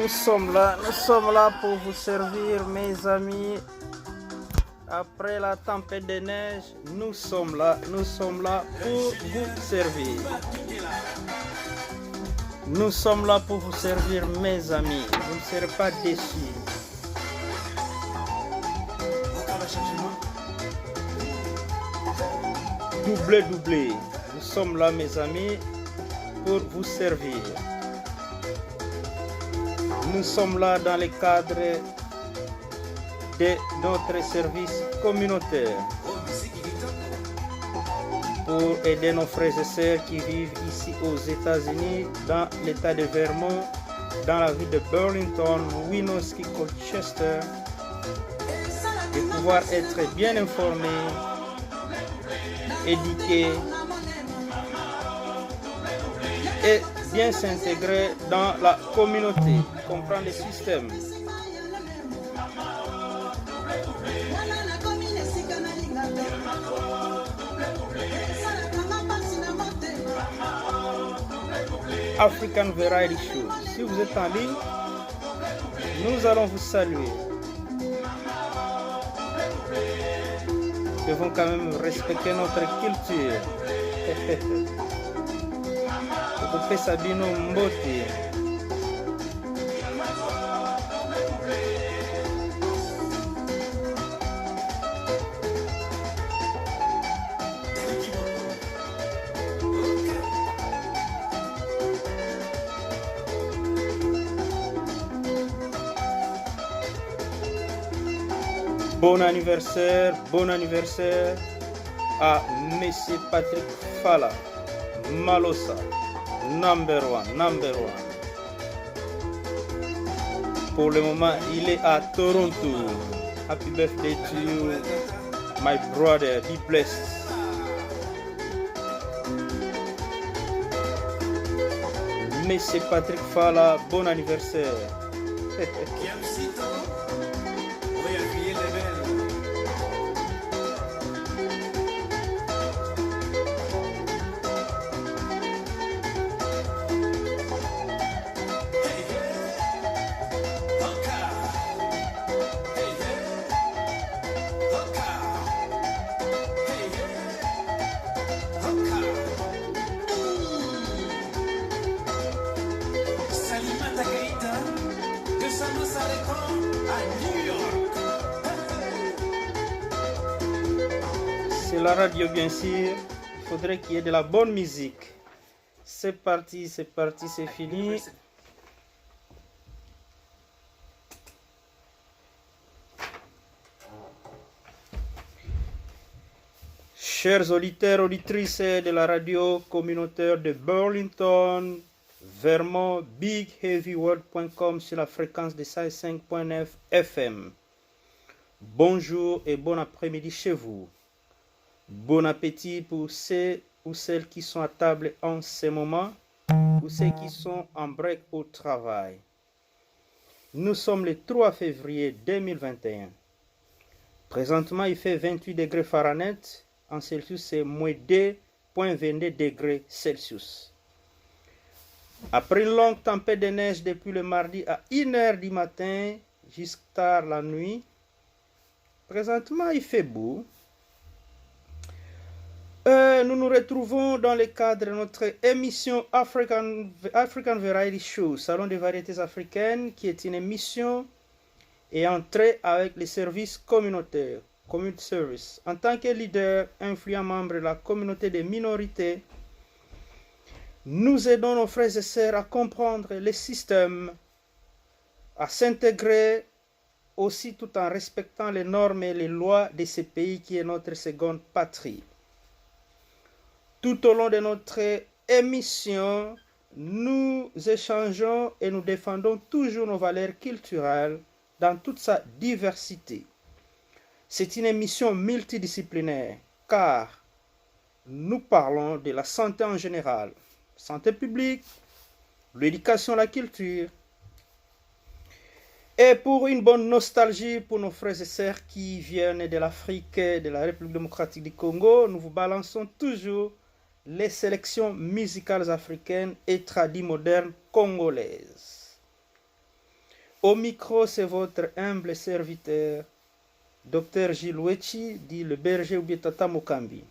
Nous sommes là pour vous servir, mes amis. Après la tempête de neige, nous sommes là pour vous servir. Nous sommes là pour vous servir, mes amis. Vous ne serez pas déçus. Doublé. Nous sommes là, mes amis, pour vous servir. Nous sommes là dans le cadre de notre service communautaire pour aider nos frères et sœurs qui vivent ici aux États-Unis, dans l'État de Vermont, dans la ville de Burlington, Winooski, Colchester, de pouvoir être bien informés, éduqués et bien s'intégrer dans la communauté, comprendre le système. African Variety Show. Si vous êtes en ligne, nous allons vous saluer. Nous devons quand même respecter notre culture. Okupe Sabino Mbote. Bon anniversaire à Monsieur Patrick Fala, Malosa, number one. Pour le moment, il est à Toronto. Happy birthday to you, my brother. Be blessed. Monsieur Patrick Fala, bon anniversaire. C'est la radio, bien sûr. Il faudrait qu'il y ait de la bonne musique. C'est parti, c'est fini. Chers auditeurs, auditrices de la radio communautaire de Burlington, Vermont, BigHeavyWorld.com sur la fréquence de 105.9 FM. Bonjour et bon après-midi chez vous. Bon appétit pour ceux ou celles qui sont à table en ce moment, ou ceux qui sont en break au travail. Nous sommes le 3 février 2021. Présentement, il fait 28 degrés Fahrenheit. En Celsius, c'est moins 2,22 degrés Celsius. Après une longue tempête de neige depuis le mardi à 1h du matin jusqu'à tard la nuit, présentement, il fait beau. Nous nous retrouvons dans le cadre de notre émission African Variety Show, Salon des variétés africaines, qui est une émission ayant trait avec les services communautaires, Community Service. En tant que leader, influent membre de la communauté des minorités, nous aidons nos frères et sœurs à comprendre les systèmes, à s'intégrer aussi tout en respectant les normes et les lois de ce pays qui est notre seconde patrie. Tout au long de notre émission, nous échangeons et nous défendons toujours nos valeurs culturelles dans toute sa diversité. C'est une émission multidisciplinaire car nous parlons de la santé en général, santé publique, l'éducation, la culture. Et pour une bonne nostalgie pour nos frères et sœurs qui viennent de l'Afrique, de la République démocratique du Congo, nous vous balançons toujours les sélections musicales africaines et tradies modernes congolaises. Au micro, c'est votre humble serviteur, Dr. Gilles Wechi, dit le berger ou bien Tata Mokambi.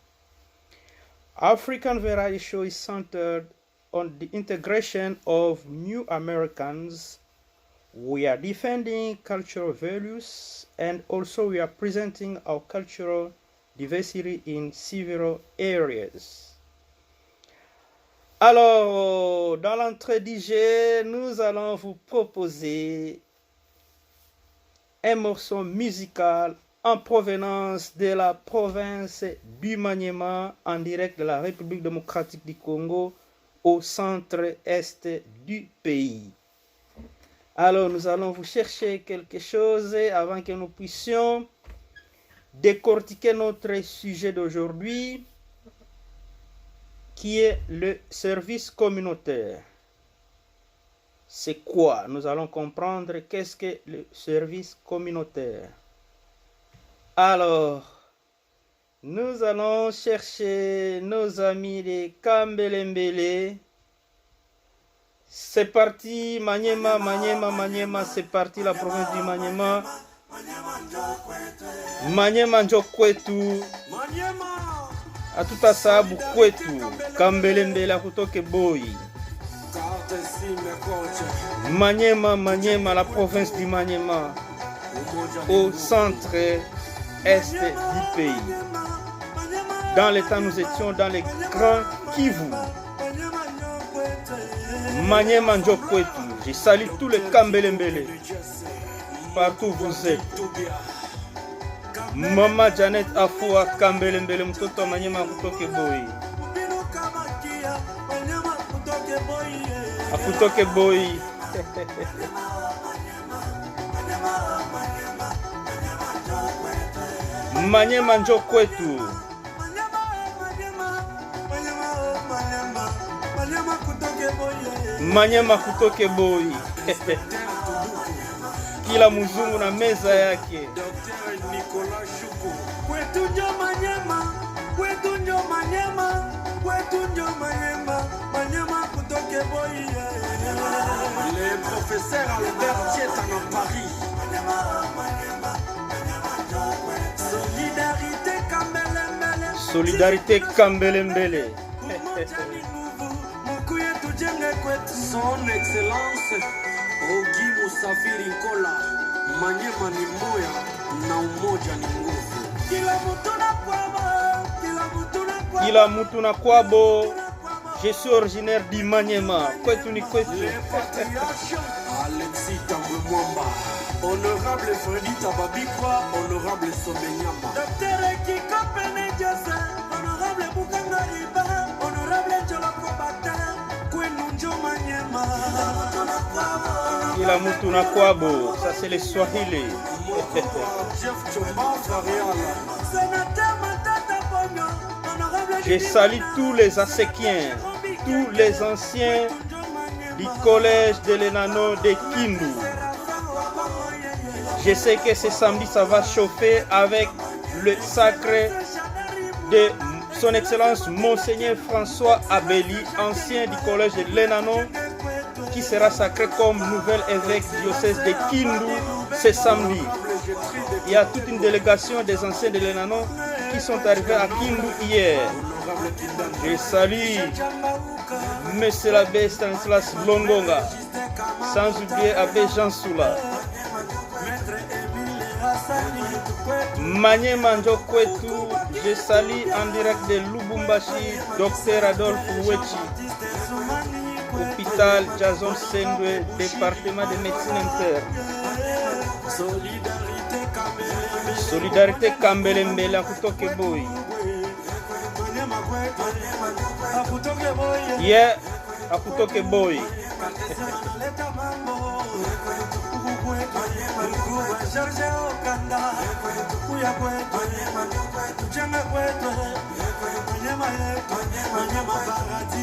African Variety Show is centered on the integration of new Americans. We are defending cultural values and also we are presenting our cultural diversity in several areas. Alors, dans l'entrée d'IG, nous allons vous proposer un morceau musical en provenance de la province du Maniema en direct de la République démocratique du Congo au centre-est du pays. Alors, nous allons vous chercher quelque chose avant que nous puissions décortiquer notre sujet d'aujourd'hui, qui est le service communautaire. C'est quoi? Nous allons comprendre qu'est-ce que le service communautaire. Alors, nous allons chercher nos amis de Kambelembele. C'est parti, Maniema, Maniema, Maniema, c'est parti, la province du Maniema. Maniema Njokwetu. Atuta sabu kwetu, Kambelembele kutoke boy. Maniema, Maniema, la province du Maniema, au centre-est du pays. Dans le temps, nous étions dans les grands Kivu. Maniema Njokwetu, je salue tous les Kambelembele, partout où vous êtes. Mama Janet Afua Kambelembele mtoto Maniema kutoke boy. Akutoke boy. Maniema Njokwetu. Maniema kutoke boy. Kila mzungu na meza yake. Kwetu njo Maniema, kwetu njo Maniema, kwetu njo Maniema, Maniema kutoke boy. Le professeur Albert Tietan en Paris. Solidarité Kambelembele. Solidarité Kambelembele. Son Excellence Ogi Musafiri Nkola, Maniema ni moya na umoja ni nguvu. Kila mutu na kwabo. Je suis originaire du Maniema. Kwetu ni kwetu. Alexis Tambwe Mwamba, honorable Freddy Tababikwa, honorable Sobenyama. Dr. Kika Pene Jose, honorable Bukanga Iba, honorable Joloko Bata, Kwenu njo Maniema. Kila mutu na kwabo. Ça c'est les Swahili. Je salue tous les Assékiens, tous les anciens du collège de l'Enano de Kindu. Je sais que ce samedi ça va chauffer avec le sacre de son Excellence Monseigneur François Abeli, ancien du collège de l'Enano, qui sera sacré comme nouvel évêque du diocèse de Kindu ce samedi. Il y a toute une délégation des anciens de l'Enano qui sont arrivés à Kindu hier. Je salue Monsieur l'abbé Stanislas Longonga, sans oublier Abbé Jean Soula. Maniema Njokwetu, je salue en direct de Lubumbashi, Dr. Adolphe Wechi, hôpital Jason Sendwe, département de médecine interne. Solidarité Kambelembele kutoke boy. Yeah, akutoke boy.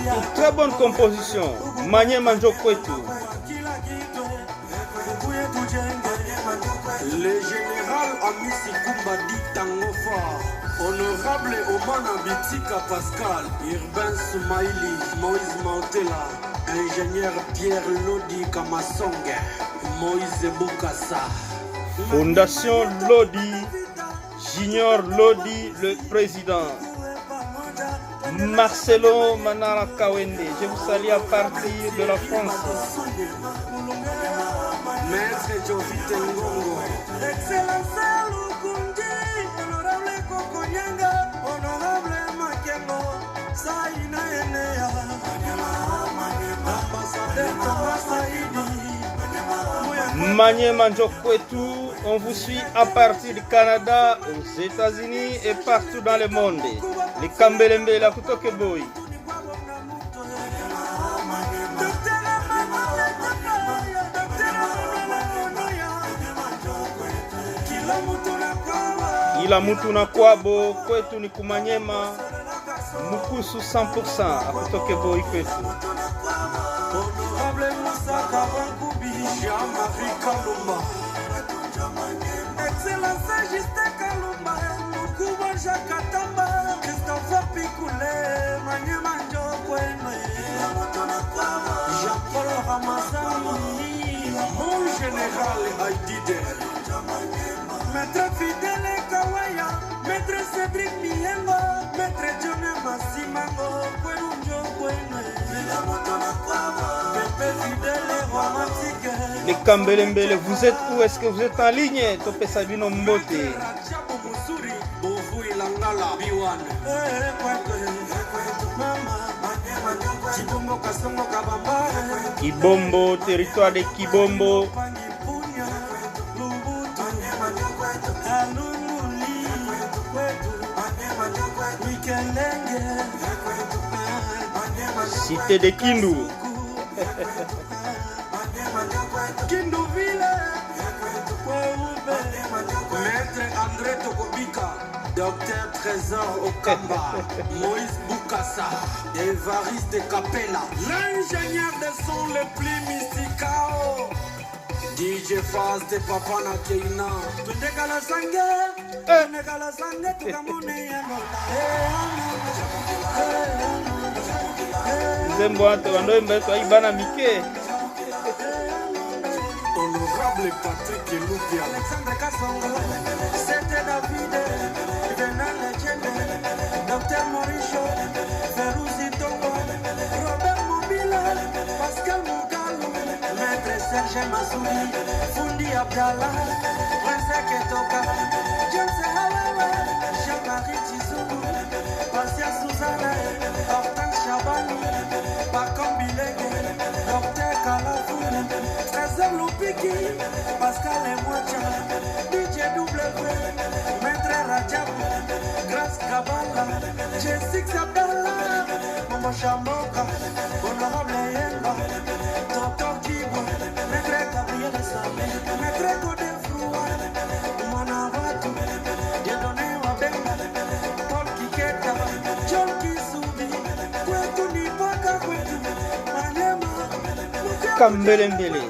Une très bonne composition. Maniema Njokwetu. Le général Amisi Kumbadi Tangofa, honorable Omana Bitika Pascal, Urbain Soumaïli, Moïse Maotela, Ingénieur Pierre Lodi Kamasonge, Moïse Boukassa. Fondation Lodi, Junior Lodi, le président. Marcelo Manara Kawende, je vous salue à partir de la France. Maître Jovite Ngongo. Excellence Lukundi, honorable Kokonyanga, honorable Makengo, Saïna Enea, ambassadeur Thomas Saïdi. Manyema Njokwetu, on vous suit à partir du Canada, aux États-Unis et partout dans le monde. Les Kambelembe, la Kutoke Boy. Ila Mutuna Kwabo, Kwetu ni Kumanyema, Mukusu 100%, à Kutoke Boy Kwetu. Honorable Moussa Kabangubi, Jean-Marie Kalumba. Excellence Justin Kalumba, Mukuba Jakatamba, Christopher Picoulé, Manyema Njokwene, Jean-Paul Ramazani, mon général Haïdide, Maître Fidèle Kawaya, Maître Cédric Miengo, Maître John Massimango, Kwenu Njokwene, Pepe Fidèle Romantique. Les Kambelembele, vous êtes où? Est-ce que vous êtes en ligne? Topé Sabino Mbote. Kibombo, territoire de Kibombo. Cité de Kindu. Kindouville, Maître André Tokobika, Docteur Trésor Okamba, Moïse Boukassa, Évariste Capella, l'ingénieur de son le plus mysticao, DJ Faz de Papa Nakeina, Tundekala Sange, Tundekala Sange, Tukamune Yanola. Zembo Antoine Mbeto Ibana Mike. Honorable Patrick Eloupi, Alexandre Kassongo, C'était David, Venal Legende, Dr Mauricio, Ferruzi Togo, Robert Mobila, Pascal Mugalu, Maître Serge Massouli, Fundi Abdallah, Prince Ketoka, James Hawawa, Jean-Marie Tizou, Pascal Souzana, Hortense Chabani, Pacom Bilege, Dr Kalafou, Trésor Lupiki, Pascal Emwacha, DJ W, Maître Rajab, Grace Kabala, J6 Abdallah, Momo Shamoka, Honorable Yenga, Toto Kibo, Maître Gabriel Same, Maître Godefroy, Manavatu, Dieudonné Wabenga, Paul Kiketa, John Kisubi, Kwetu Nipaka Kwetu, Manyema, Kambelembele.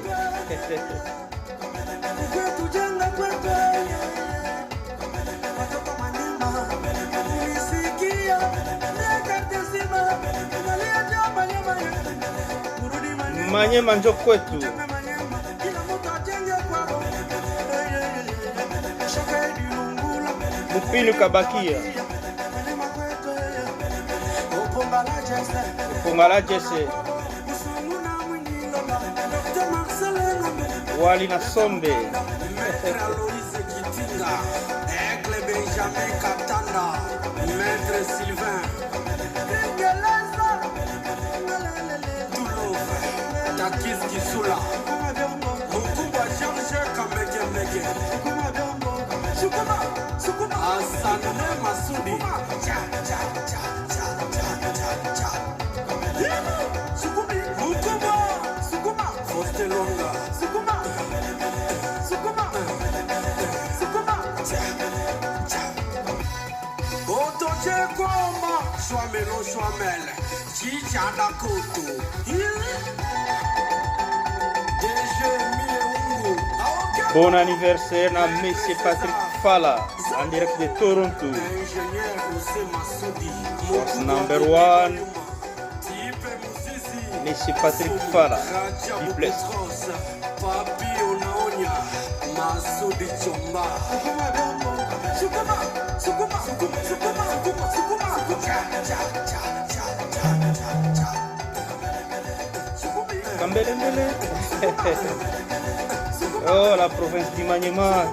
Manyema Njokwetu. Mupinu Kabakia. Pongala Jesse. Wali na Sombe. Maître Aloïse Kitinga, Aigle Benjamin Katanda, Maître Sylvain, Toulouse, Takis Kisula, Mukuba George Kamekemeke, Asane Masudi, Mukuba, Fostelonga, Otochekoma, Swamelo Swamel, Chichada Koto, Bon anniversaire à Monsieur Patrick Fala, en direct de Toronto. Force number one. Monsieur Patrick Fala, Bibles. Papi unaonya Masudi Chomba. Kambelembele. Oh, la province du Maniema.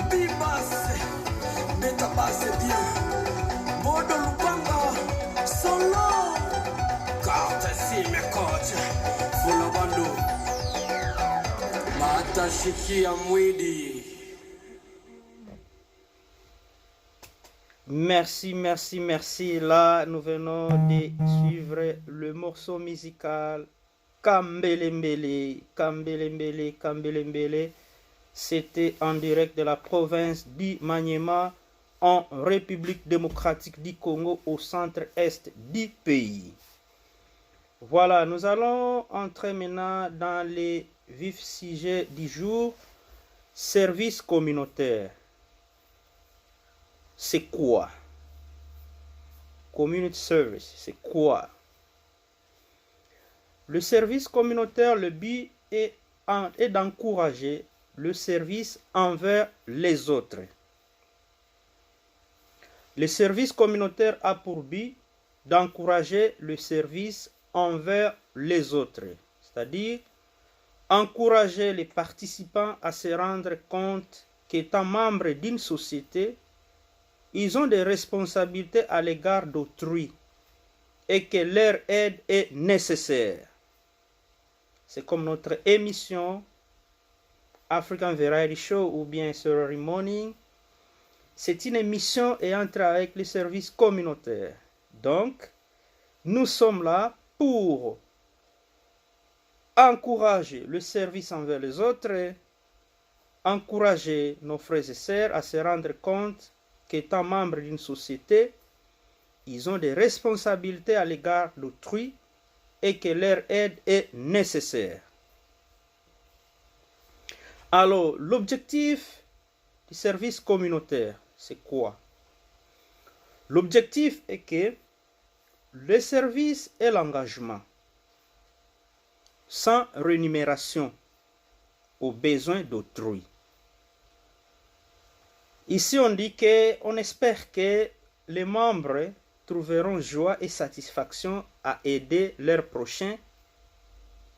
Bibase, Betabase Dio, Modo Lupanga, Solo, Carte Sime Coach, Fulabando, Mata Shiki Amwidi. Merci, merci, merci. Là, nous venons de suivre le morceau musical Kambelembele, Kambelembele, Kambelembele. C'était en direct de la province du Maniema en République démocratique du Congo au centre-est du pays. Voilà, nous allons entrer maintenant dans les vifs sujets du jour. Service communautaire. C'est quoi? Community service, c'est quoi? Le service communautaire, le but est d'encourager le service envers les autres. Le service communautaire a pour but d'encourager le service envers les autres, c'est-à-dire encourager les participants à se rendre compte qu'étant membres d'une société, ils ont des responsabilités à l'égard d'autrui et que leur aide est nécessaire. C'est comme notre émission African Variety Show ou bien Saturday Morning. C'est une émission ayant trait avec les services communautaires. Donc, nous sommes là pour encourager le service envers les autres, encourager nos frères et sœurs à se rendre compte qu'étant membres d'une société, ils ont des responsabilités à l'égard d'autrui et que leur aide est nécessaire. Alors, l'objectif du service communautaire, c'est quoi? L'objectif est que le service et l'engagement, sans rémunération aux besoins d'autrui. Ici, on dit qu'on espère que les membres trouveront joie et satisfaction à aider leurs prochains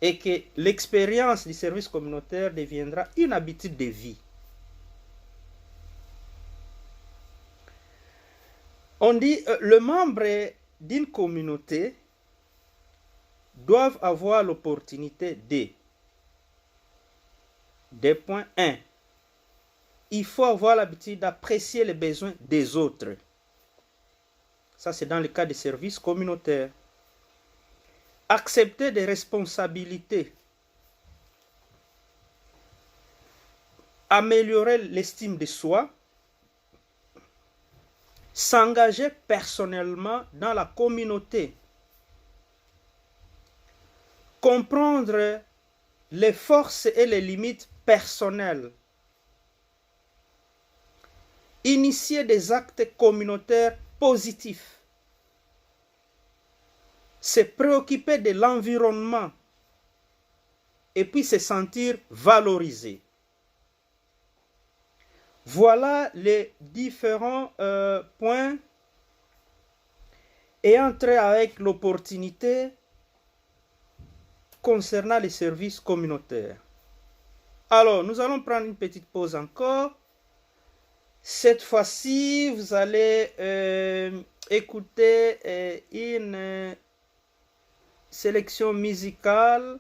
et que l'expérience du service communautaire deviendra une habitude de vie. On dit le membre d'une communauté doivent avoir l'opportunité de. Des points 1. Il faut avoir l'habitude d'apprécier les besoins des autres. Ça, c'est dans le cas des services communautaires. Accepter des responsabilités. Améliorer l'estime de soi. S'engager personnellement dans la communauté. Comprendre les forces et les limites personnelles. Initier des actes communautaires positifs. Se préoccuper de l'environnement. Et puis se sentir valorisé. Voilà les différents points ayant trait avec l'opportunité concernant les services communautaires. Alors, nous allons prendre une petite pause encore. Cette fois-ci, vous allez écouter une sélection musicale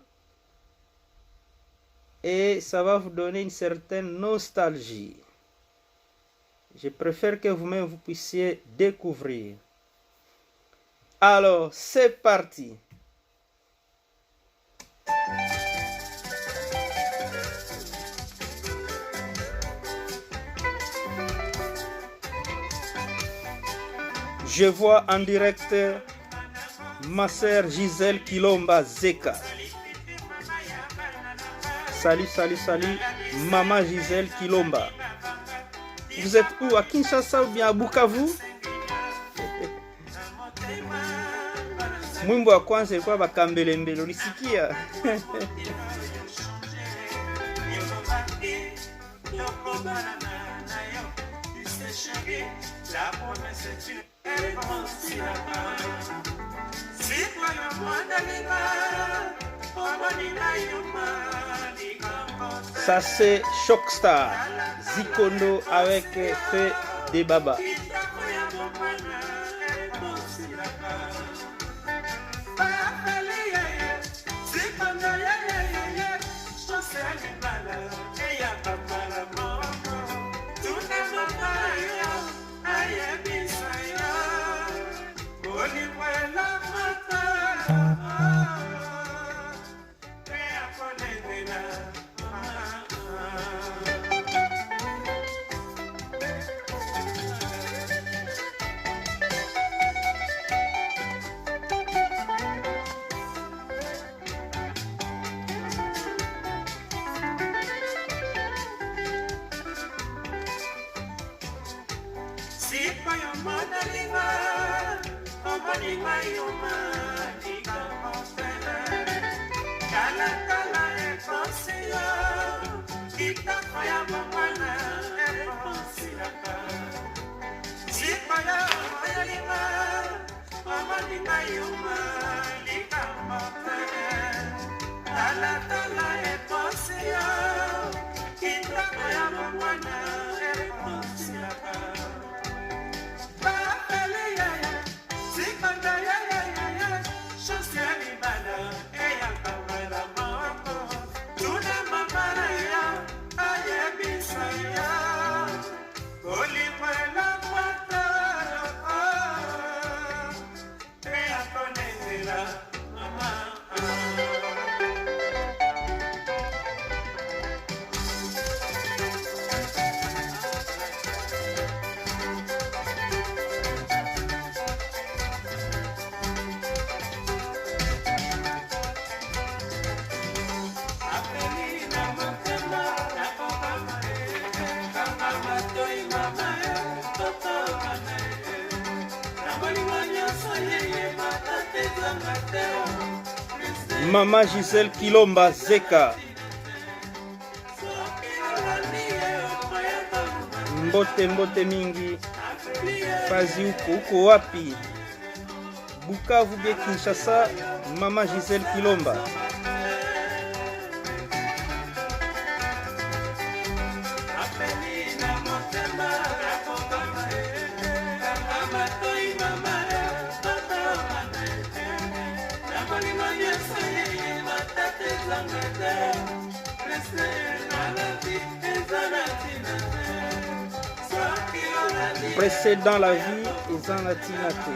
et ça va vous donner une certaine nostalgie. Je préfère que vous-même vous puissiez découvrir. Alors, c'est parti. Je vois en direct ma sœur Gisèle Kilomba Zeka. Salut, salut, salut, maman Gisèle Kilomba. Vous êtes où? À Kinshasa ou bien à Bukavu? Mwimbo wa kwanza ilikuwa Bakambelembele, ulisikia? Ça c'est Shockstar, Zikondo avec Feu de Baba. Mama Gisèle Kilomba Zeka. Mbote mingi. Fazi uko wapi? Bukavu bie Kinshasa, Mama Gisèle Kilomba. Précédant la vie et en latinité.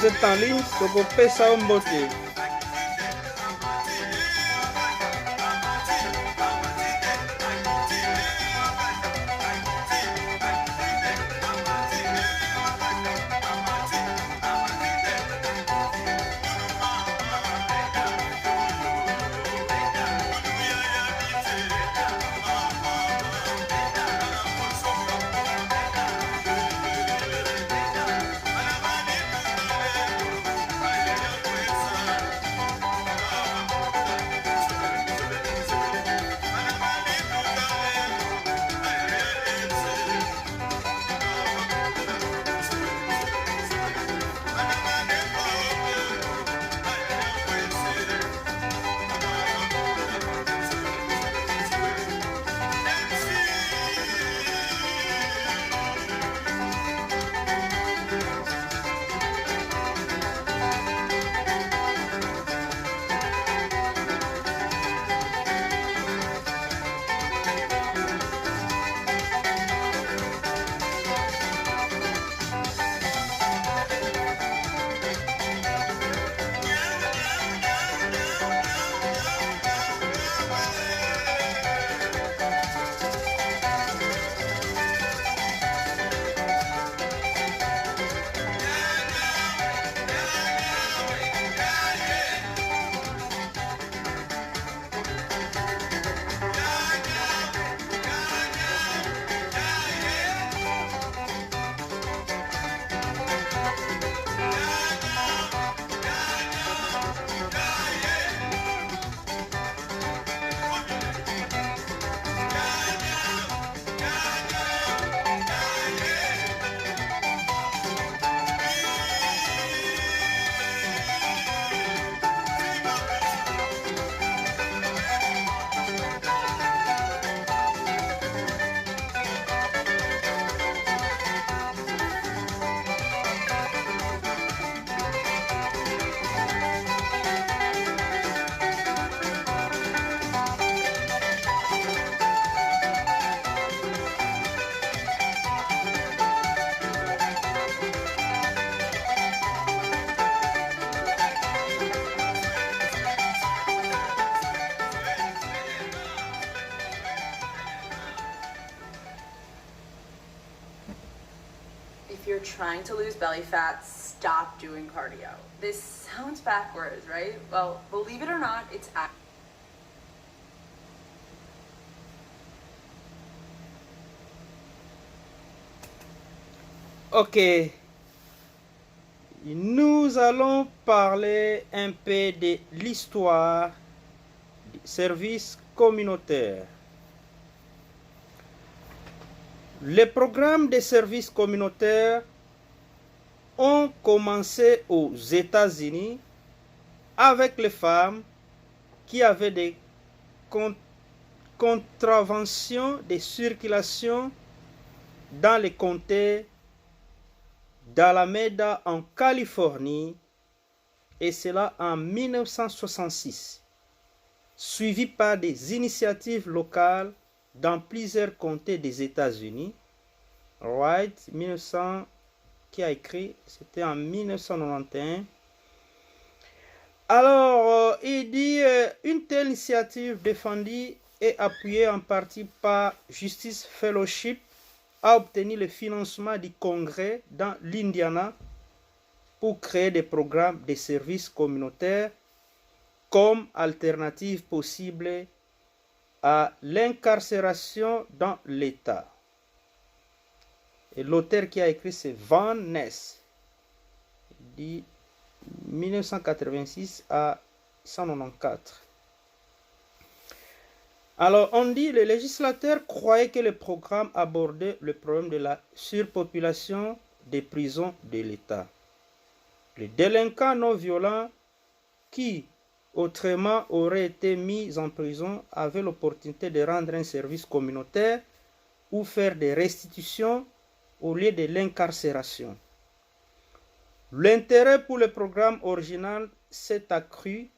vous êtes en ligne, Tokopesa Mbote. If you're trying to lose belly fat, stop doing cardio. This sounds backwards, right? Well, believe it or not, it's actually. Ok, nous allons parler un peu de l'histoire du service communautaire. Les programmes de services communautaires ont commencé aux États-Unis avec les femmes qui avaient des contraventions de circulation dans les comtés d'Alameda en Californie, et cela en 1966, suivi par des initiatives locales dans plusieurs comtés des États-Unis. Wright, 1900, qui a écrit, c'était en 1991. Alors, il dit une telle initiative défendue et appuyée en partie par Justice Fellowship a obtenu le financement du Congrès dans l'Indiana pour créer des programmes de services communautaires comme alternative possible à l'incarcération dans l'État. Et l'auteur qui a écrit, c'est Van Ness, de 1986 à 194. Alors, on dit que les législateurs croyaient que le programme abordait le problème de la surpopulation des prisons de l'État. Les délinquants non violents qui, autrement, auraient été mis en prison avaient l'opportunité de rendre un service communautaire ou faire des restitutions au lieu de l'incarcération. L'intérêt pour le programme original s'est accru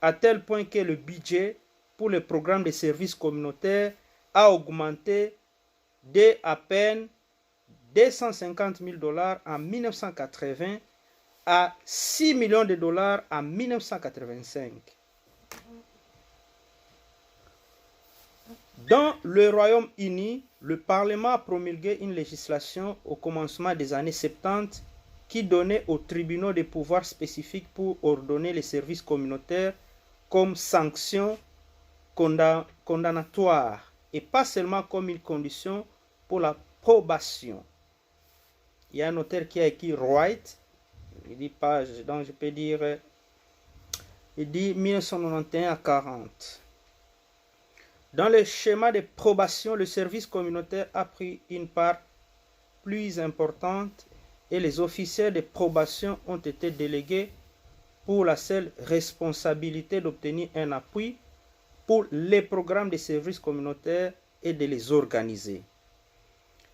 à tel point que le budget pour le programme de services communautaires a augmenté de à peine $250 000 en 1980 à 6 millions de dollars en 1985. Dans le Royaume-Uni, le Parlement a promulgué une législation au commencement des années 70 qui donnait aux tribunaux des pouvoirs spécifiques pour ordonner les services communautaires comme sanction condamnatoire et pas seulement comme une condition pour la probation. Il y a un auteur qui a écrit Wright, il dit page, donc je peux dire, il dit 1991 à 40. Dans le schéma de probation, le service communautaire a pris une part plus importante et les officiers de probation ont été délégués pour la seule responsabilité d'obtenir un appui pour les programmes de services communautaires et de les organiser.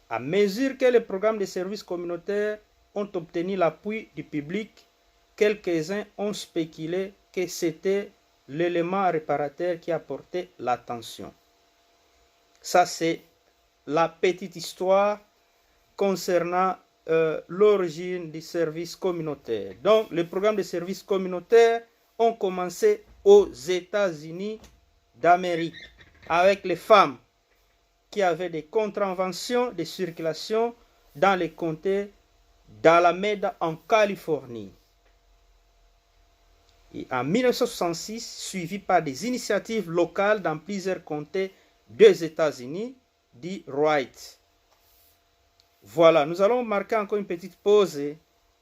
À mesure que les programmes de services communautaires ont obtenu l'appui du public, quelques-uns ont spéculé que c'était l'élément réparateur qui apportait l'attention. Ça, c'est la petite histoire concernant l'origine du service communautaire. Donc, les programmes de services communautaires ont commencé aux États-Unis d'Amérique avec les femmes qui avaient des contraventions de circulation dans les comtés d'Alameda en Californie. Et en 1966, suivi par des initiatives locales dans plusieurs comtés des États-Unis, dit Wright. Voilà, nous allons marquer encore une petite pause,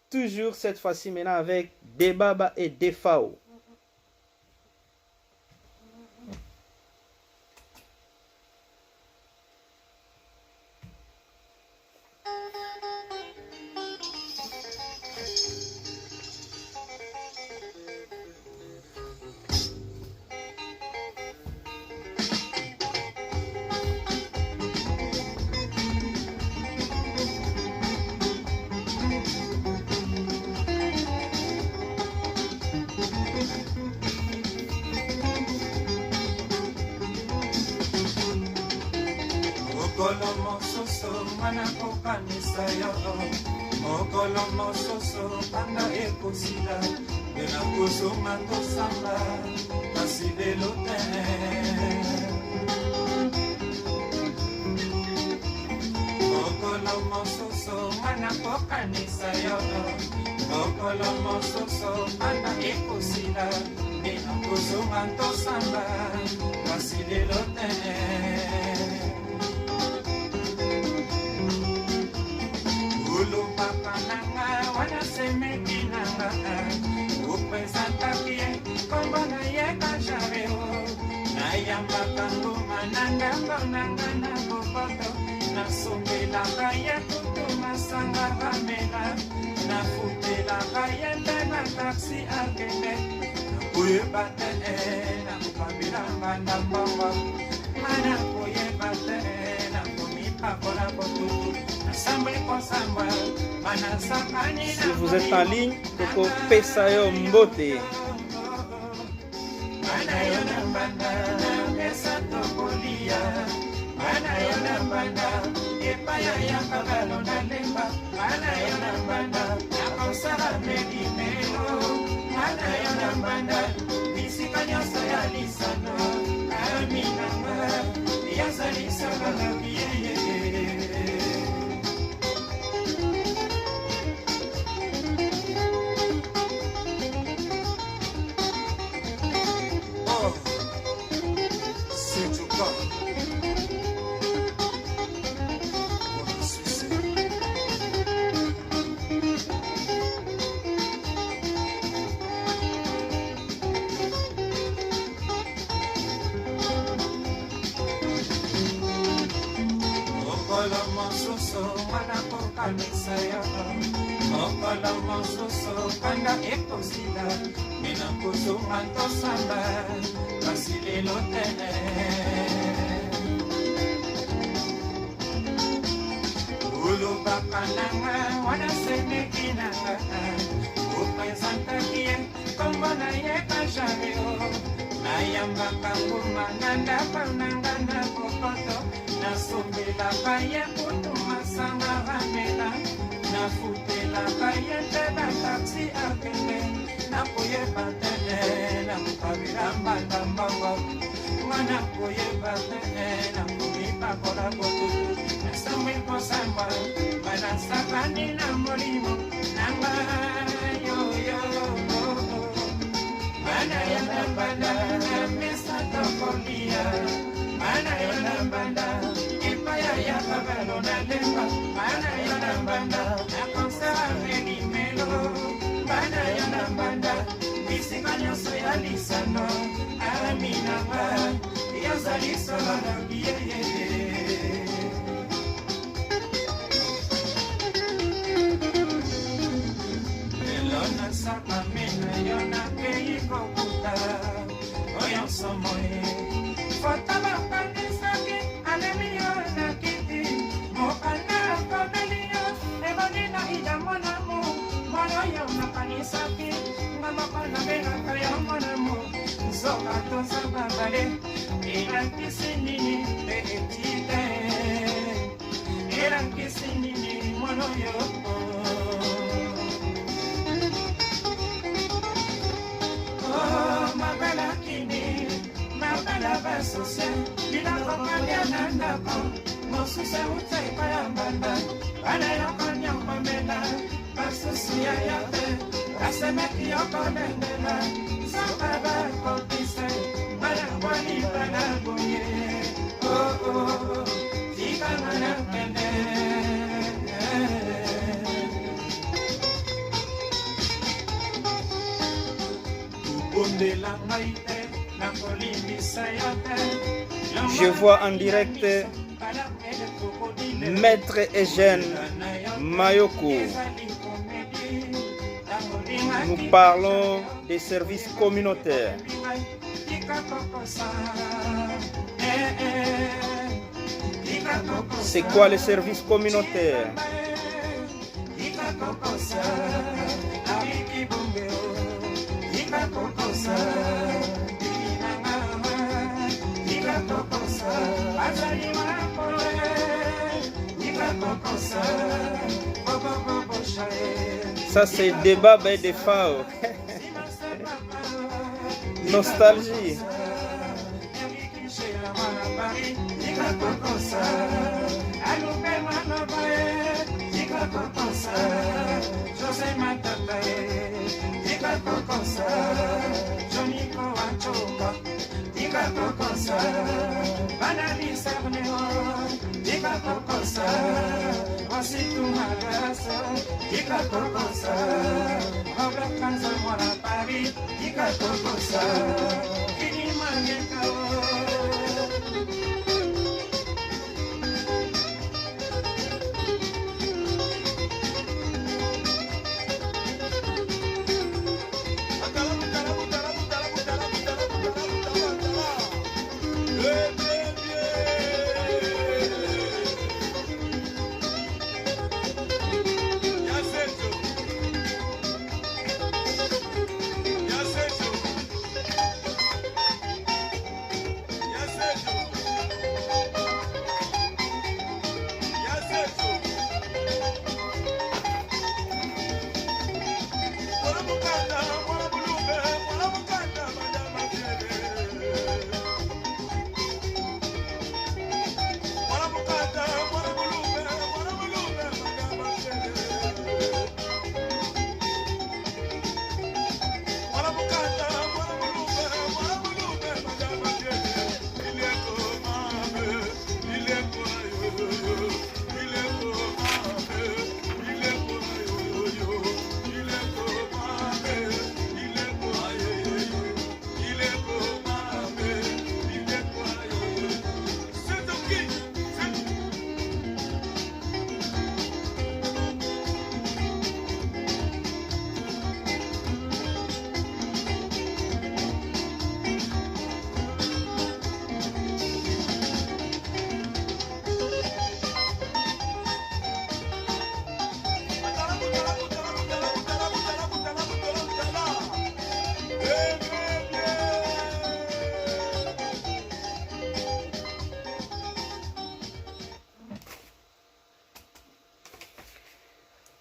toujours cette fois-ci maintenant avec Debaba et Defao. Mokolo mosusu mwana kokanisa yo mokolo mosusu panda ekosila ena kozonga tosamba kasi lelo te mokolo mosusu mwana kokanisa yo mokolo mosusu panda ekosila ena kozonga tosamba kasi lelo te wana semeki nanga upesantaki kombo na ye kashareo nayambaka ngoma nangambo nanga na boboto nasombelaka ye kutu masanga bamela nafutelaka ye nde na taxi akende nakoyeba te nakopambela mbanda mbongo mana koyeba te nakomipakola botutu. Si vous êtes en ligne, Toko Pesayo Mbote. Nafutelaka ye nde na taxi nakola botutu nasamwi kosamba banasakani na molimo nanga yoyo mana yana banda na mesa tokolia mana yana banda ipaya ya babalo na lemba mana yana banda na konsera meni melo mana yana banda bisika nyonso ya lisano aminanga yazali solo na biyeye elona saka mena yo na pei kokuta oyo somoye fota bapanisaki alemiyo na kiti mokanda kobeliyo ebonina idamonamu mono yo nakanisaki ngamakana benaka yo monamu zoka toza babale erankisi nini pe etite erankisi nini mono yo mabala kini mabala basose bilakokalia na ndako mosuse uta ipayambanda bana yokonyangomela basusu ya yote basemeki yokolendela soka bakopise bana kwani bana boye tikanga na pende Je vois en direct Maître Eugène Mayoko. Nous parlons des services communautaires. C'est quoi les services communautaires? Ça c'est débat ben des FAO. Nostalgie.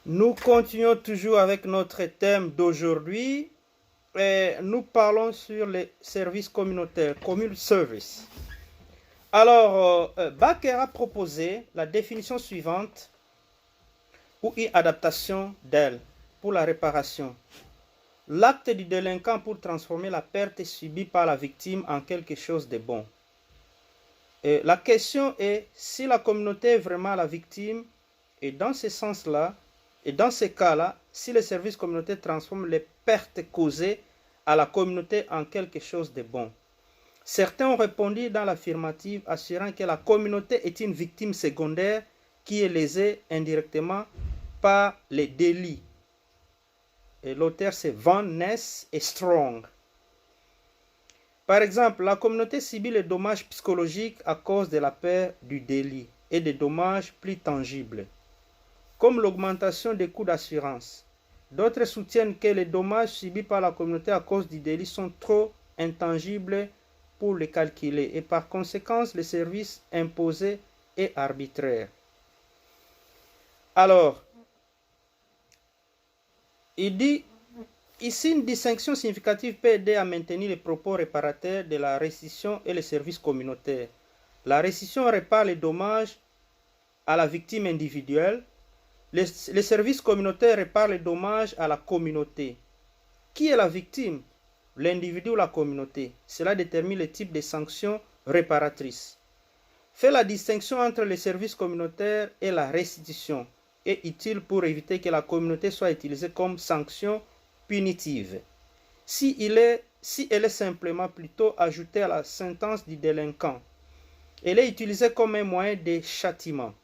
Nous continuons toujours avec notre thème d'aujourd'hui et nous parlons sur les services communautaires, community service. Alors, Baker a proposé la définition suivante ou une adaptation d'elle pour la réparation. L'acte du délinquant pour transformer la perte subie par la victime en quelque chose de bon. Et la question est si la communauté est vraiment la victime, et dans ce sens-là, et dans ces cas-là, si les services communautaires transforment les pertes causées à la communauté en quelque chose de bon. Certains ont répondu dans l'affirmative, assurant que la communauté est une victime secondaire qui est lésée indirectement par les délits. Et l'auteur c'est Van Ness et Strong. Par exemple, la communauté subit les dommages psychologiques à cause de la peur du délit et des dommages plus tangibles, comme l'augmentation des coûts d'assurance. D'autres soutiennent que les dommages subis par la communauté à cause du délit sont trop intangibles pour les calculer et par conséquent les services imposés est arbitraire. Alors, il dit ici une distinction significative peut aider à maintenir les propos réparateurs de la restitution et les services communautaires. La restitution répare les dommages à la victime individuelle. Les services communautaires réparent les dommages à la communauté. Qui est la victime? L'individu ou la communauté. Cela détermine le type de sanctions réparatrices. Fait la distinction entre les services communautaires et la restitution est utile pour éviter que la communauté soit utilisée comme sanction punitive. Si elle est simplement plutôt ajoutée à la sentence du délinquant, elle est utilisée comme un moyen de châtiment.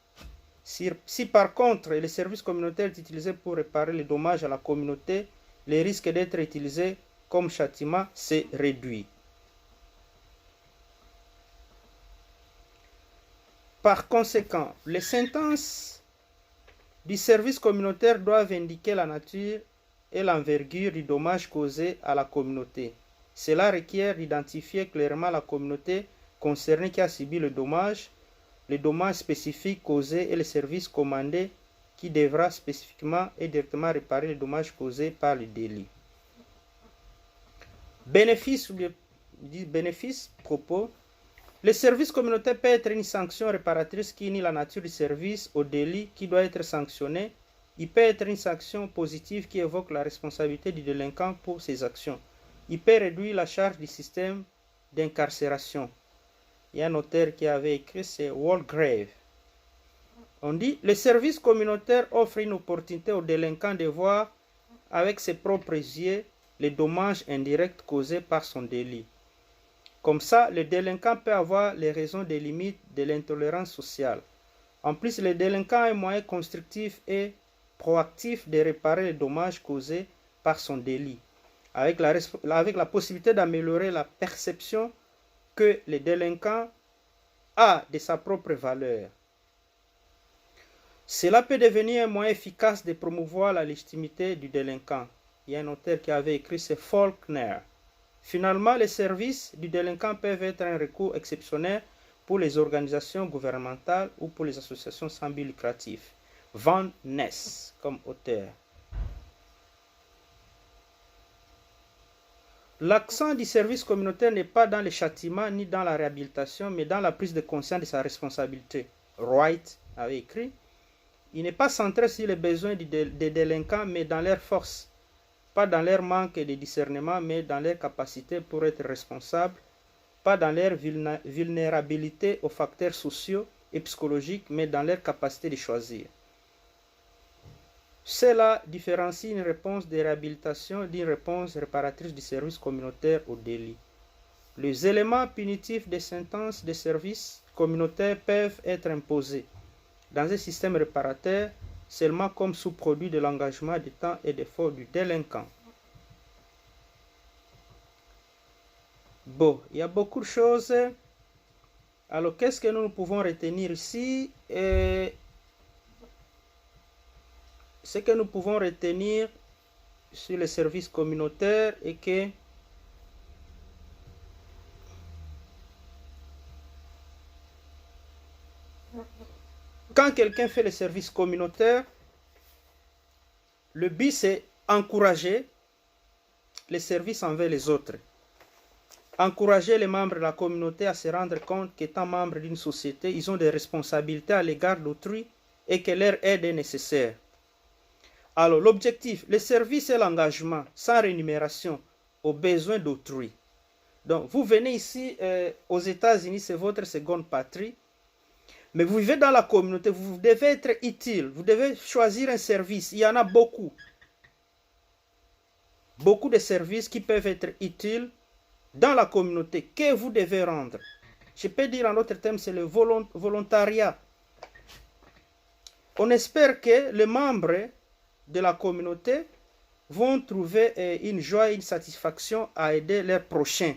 Si par contre les services communautaires sont utilisés pour réparer les dommages à la communauté, le risque d'être utilisé comme châtiment s'est réduit. Par conséquent, les sentences du service communautaire doivent indiquer la nature et l'envergure du dommage causé à la communauté. Cela requiert d'identifier clairement la communauté concernée qui a subi le dommage, les dommages spécifiques causés et les services commandés qui devra spécifiquement et directement réparer les dommages causés par le délit. Bénéfice propos. Le service communautaire peut être une sanction réparatrice qui unit la nature du service au délit qui doit être sanctionné. Il peut être une sanction positive qui évoque la responsabilité du délinquant pour ses actions. Il peut réduire la charge du système d'incarcération. Il y a un auteur qui avait écrit, c'est Walgrave. On dit, le service communautaire offre une opportunité au délinquant de voir avec ses propres yeux les dommages indirects causés par son délit. Comme ça, le délinquant peut avoir les raisons des limites de l'intolérance sociale. En plus, le délinquant a un moyen constructif et proactif de réparer les dommages causés par son délit, avec la possibilité d'améliorer la perception que le délinquant a de sa propre valeur. Cela peut devenir un moyen efficace de promouvoir la légitimité du délinquant. Il y a un auteur qui avait écrit, c'est Faulkner. Finalement, les services du délinquant peuvent être un recours exceptionnel pour les organisations gouvernementales ou pour les associations sans but lucratif. Van Ness comme auteur. L'accent du service communautaire n'est pas dans le châtiment ni dans la réhabilitation, mais dans la prise de conscience de sa responsabilité. Wright avait écrit, il n'est pas centré sur les besoins des délinquants, mais dans leur force. Pas dans leur manque de discernement, mais dans leur capacité pour être responsables, pas dans leur vulnérabilité aux facteurs sociaux et psychologiques, mais dans leur capacité de choisir. Cela différencie une réponse de réhabilitation d'une réponse réparatrice du service communautaire au délit. Les éléments punitifs des sentences de services communautaires peuvent être imposés dans un système réparateur seulement comme sous-produit de l'engagement du temps et d'effort du délinquant. Bon, il y a beaucoup de choses. Alors, qu'est-ce que nous pouvons retenir ici? Ce que nous pouvons retenir sur les services communautaires est que quand quelqu'un fait le service communautaire, le but c'est encourager les services envers les autres. encourager les membres de la communauté à se rendre compte qu'étant membres d'une société, ils ont des responsabilités à l'égard d'autrui et que leur aide est nécessaire. Alors, l'objectif, le service et l'engagement sans rémunération aux besoins d'autrui. Donc, vous venez ici aux États-Unis, c'est votre seconde patrie, mais vous vivez dans la communauté, vous devez être utile, vous devez choisir un service. Il y en a beaucoup. Beaucoup de services qui peuvent être utiles dans la communauté que vous devez rendre. Je peux dire en d'autres termes, c'est le volontariat. On espère que les membres de la communauté vont trouver une joie et une satisfaction à aider leurs prochains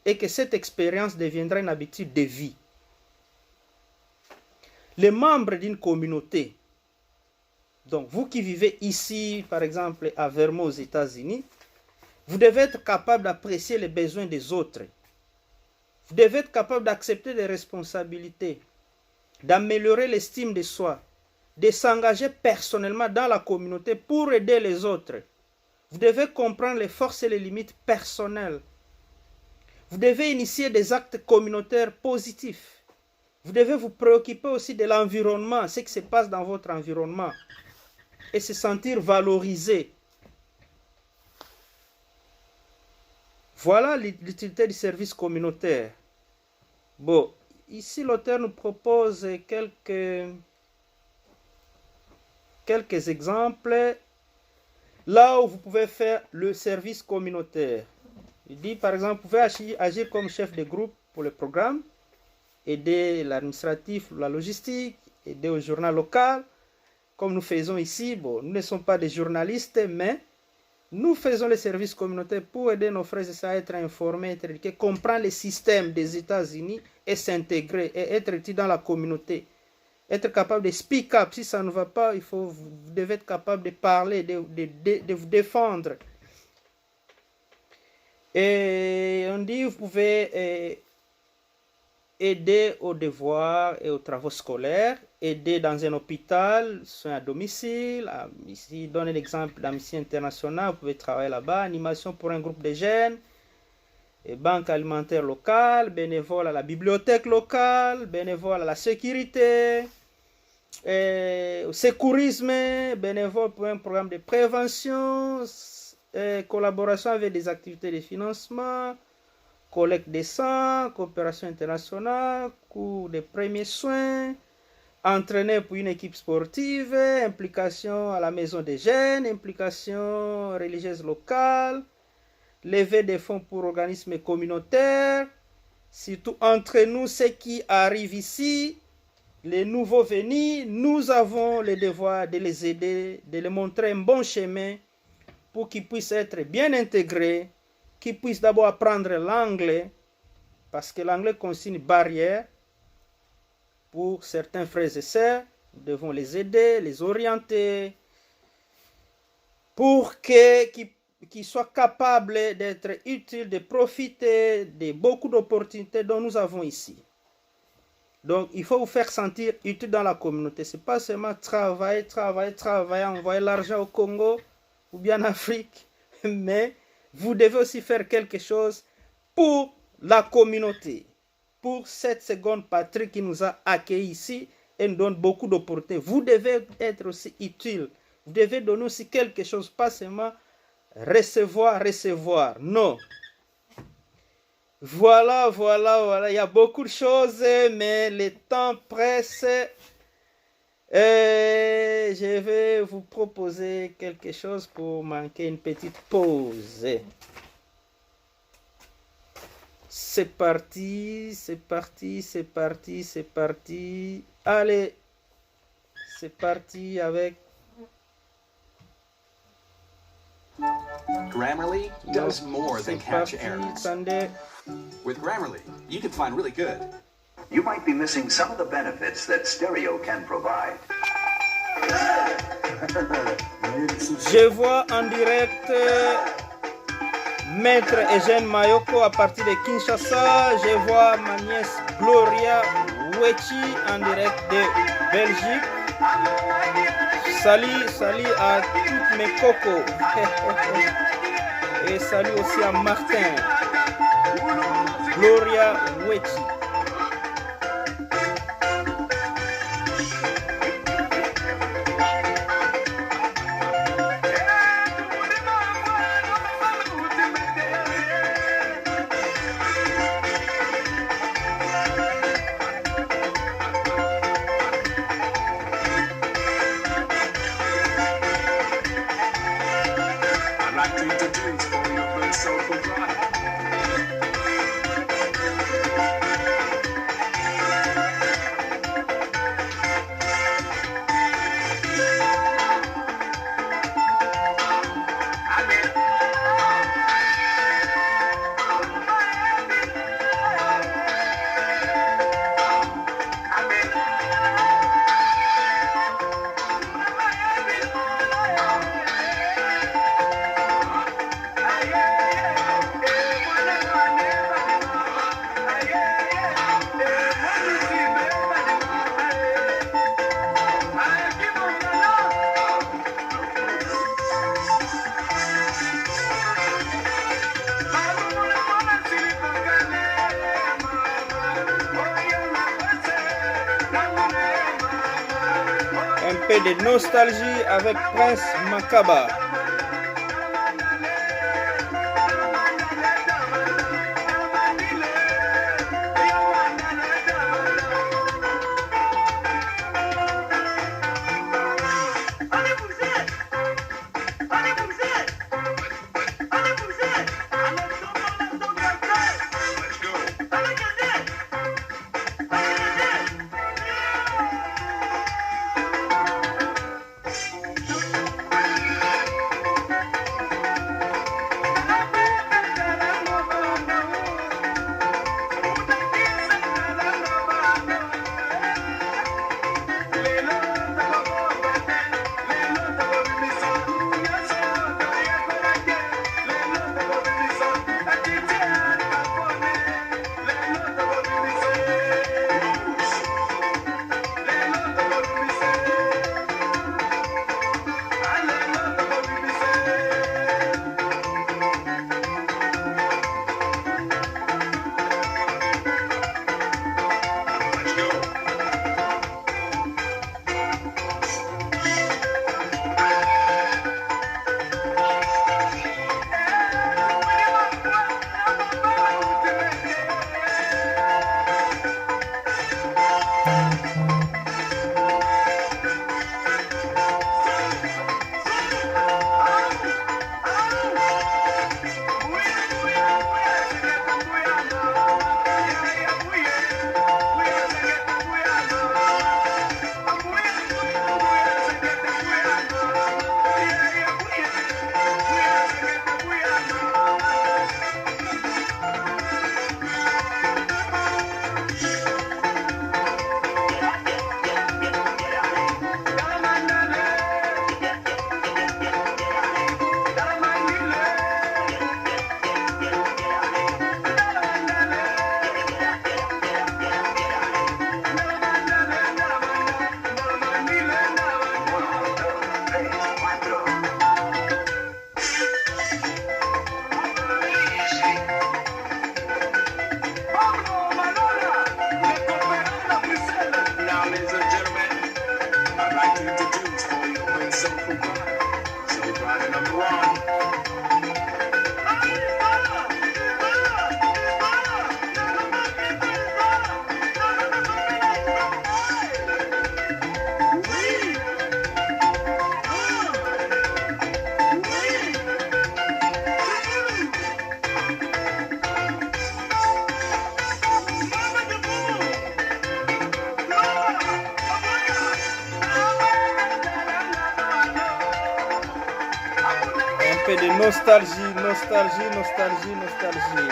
et que cette expérience deviendra une habitude de vie. Les membres d'une communauté, donc vous qui vivez ici, par exemple à Vermont aux États-Unis, vous devez être capable d'apprécier les besoins des autres. Vous devez être capable d'accepter des responsabilités, d'améliorer l'estime de soi, de s'engager personnellement dans la communauté pour aider les autres. Vous devez comprendre les forces et les limites personnelles. Vous devez initier des actes communautaires positifs. Vous devez vous préoccuper aussi de l'environnement, ce qui se passe dans votre environnement, et se sentir valorisé. Voilà l'utilité du service communautaire. Bon, ici l'auteur nous propose quelques exemples là où vous pouvez faire le service communautaire. Il dit par exemple, vous pouvez agir comme chef de groupe pour le programme, aider l'administratif, la logistique, aider au journal local, comme nous faisons ici. Bon, nous ne sommes pas des journalistes, mais nous faisons les services communautaires pour aider nos frères et sœurs à être informés, être éduqués, comprendre les systèmes des États-Unis et s'intégrer et être utile dans la communauté. Être capable de speak up. Si ça ne va pas, vous devez être capable de parler, de vous défendre. Et on dit, vous pouvez aider aux devoirs et aux travaux scolaires, aider dans un hôpital, soins à domicile. Ici, donne l'exemple d'Amnesty International, vous pouvez travailler là-bas, animation pour un groupe de jeunes, et banque alimentaire locale, bénévole à la bibliothèque locale, bénévole à la sécurité, au secourisme, bénévole pour un programme de prévention, collaboration avec des activités de financement, collecte de sang, coopération internationale, cours de premiers soins, entraîner pour une équipe sportive, implication à la maison des jeunes, implication religieuse locale, lever des fonds pour organismes communautaires, surtout entre nous, ceux qui arrivent ici, les nouveaux venus, nous avons le devoir de les aider, de les montrer un bon chemin pour qu'ils puissent être bien intégrés, qu'ils puissent d'abord apprendre l'anglais, parce que l'anglais constitue une barrière pour certains frères et sœurs. Nous devons les aider, les orienter, pour qu'ils soient capables d'être utiles, de profiter de beaucoup d'opportunités dont nous avons ici. Donc, il faut vous faire sentir utile dans la communauté. Ce n'est pas seulement travailler, envoyer l'argent au Congo ou bien en Afrique, mais vous devez aussi faire quelque chose pour la communauté, pour cette seconde patrie qui nous a accueillis ici et nous donne beaucoup d'opportunités. Vous devez être aussi utile. Vous devez donner aussi quelque chose, pas seulement recevoir. Non. Voilà. Il y a beaucoup de choses, mais le temps presse. Et je vais vous proposer quelque chose pour marquer une petite pause. C'est parti. Allez, c'est parti avec... Grammarly does more than catch errors. Attendez. With Grammarly, you can find really good. You might be missing some of the benefits that stereo can provide. Je vois en direct Maître Eugène Mayoko à partir de Kinshasa. Je vois ma nièce Gloria Wechi en direct de Belgique. Salut à toutes mes cocos. Et salut aussi à Martin. Gloria Weti. I'd like to introduce for you a very soulful bride. Un peu de nostalgie avec Prince Makaba. De nostalgie, nostalgie, nostalgie, nostalgie.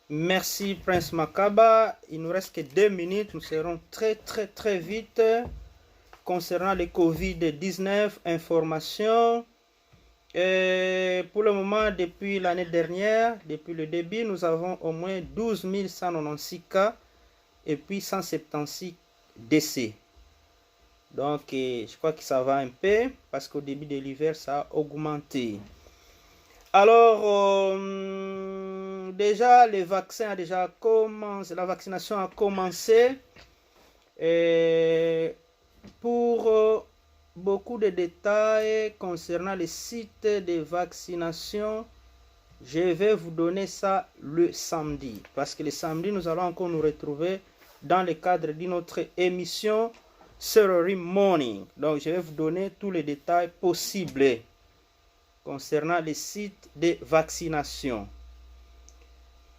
Merci Prince Makaba. Il nous reste que 2 minutes. Nous serons très vite. Concernant le Covid-19, information. Et pour le moment, depuis l'année dernière, depuis le début, nous avons au moins 12 196 cas et puis 176 décès. Donc, je crois que ça va un peu parce qu'au début de l'hiver, ça a augmenté. Alors, déjà, le vaccin a déjà commencé, la vaccination a commencé. Et pour beaucoup de détails concernant les sites de vaccination, je vais vous donner ça le samedi. Parce que le samedi, nous allons encore nous retrouver dans le cadre de notre émission Saturday Morning. Donc, je vais vous donner tous les détails possibles concernant les sites de vaccination.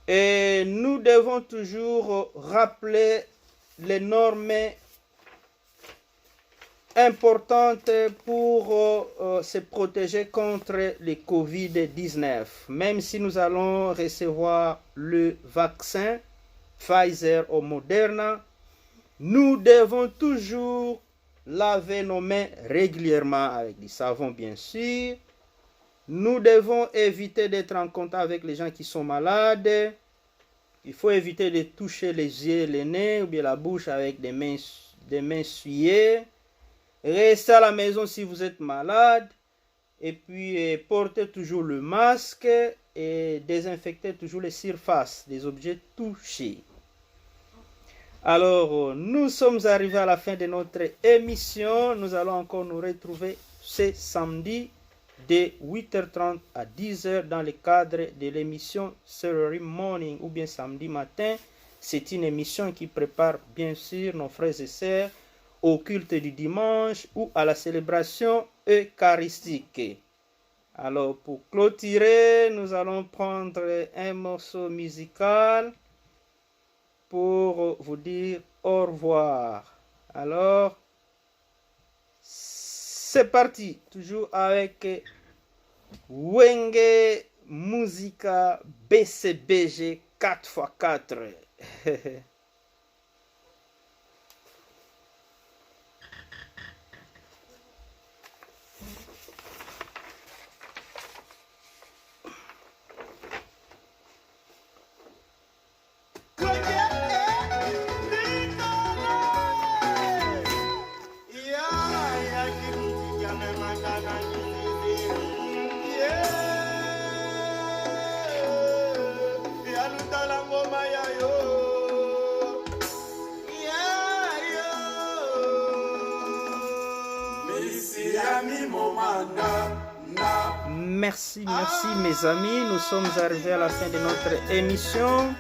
Et nous devons toujours rappeler les normes importantes pour se protéger contre le COVID-19. Même si nous allons recevoir le vaccin Pfizer ou Moderna, nous devons toujours laver nos mains régulièrement avec du savon, bien sûr. Nous devons éviter d'être en contact avec les gens qui sont malades. Il faut éviter de toucher les yeux, les nez ou bien la bouche avec des mains essuyées. Restez à la maison si vous êtes malade. Et puis portez toujours le masque et désinfectez toujours les surfaces des objets touchés. Alors, nous sommes arrivés à la fin de notre émission. Nous allons encore nous retrouver ce samedi de 8h30 à 10h dans le cadre de l'émission Saturday Morning ou bien samedi matin. C'est une émission qui prépare bien sûr nos frères et sœurs au culte du dimanche ou à la célébration eucharistique. Alors pour clôturer, nous allons prendre un morceau musical pour vous dire au revoir. Alors, c'est parti, toujours avec Wenge Musica BCBG 4x4. Merci mes amis, nous sommes arrivés à la fin de notre émission.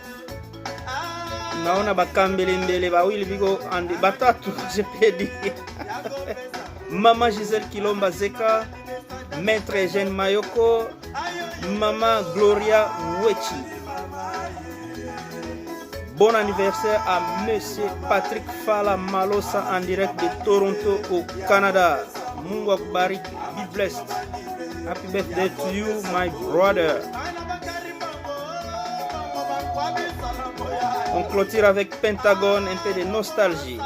Naona bakambele mbele bawili biko andi batatu je peux dire. Maman Gisèle Kilomba Zeka, Maître Eugène Mayoko, Maman Gloria Wechi. Bon anniversaire à Monsieur Patrick Fala Malosa en direct de Toronto au Canada. Mungu akubariki, be blessed. Happy birthday to you, my brother. On clôture avec Pentagone, un peu de nostalgie.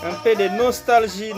Un peu de nostalgie.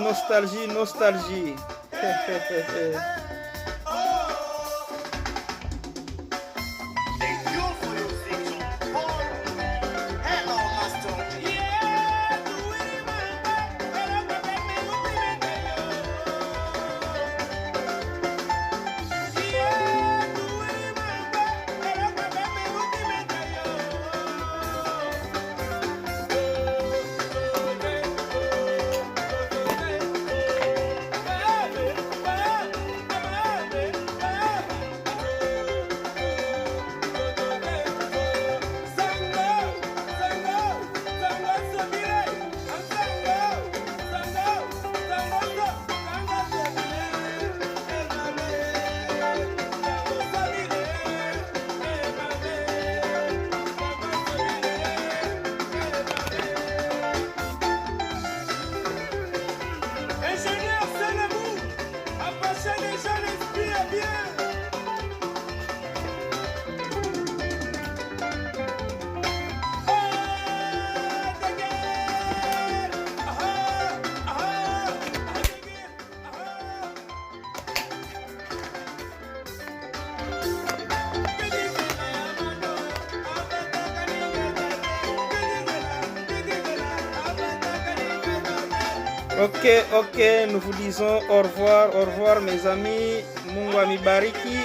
Ok, nous vous disons au revoir mes amis. Mungu amibariki.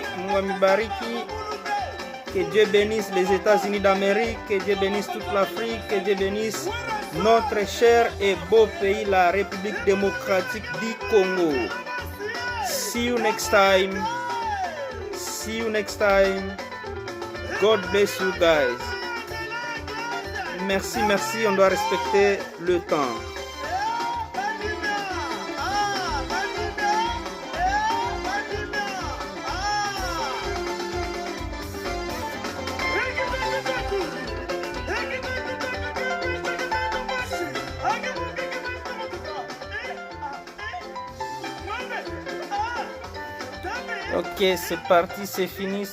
Que Dieu bénisse les États-Unis d'Amérique, que Dieu bénisse toute l'Afrique, que Dieu bénisse notre cher et beau pays, la République démocratique du Congo. See you next time. God bless you guys. Merci, on doit respecter le temps. Ok, c'est parti, c'est fini.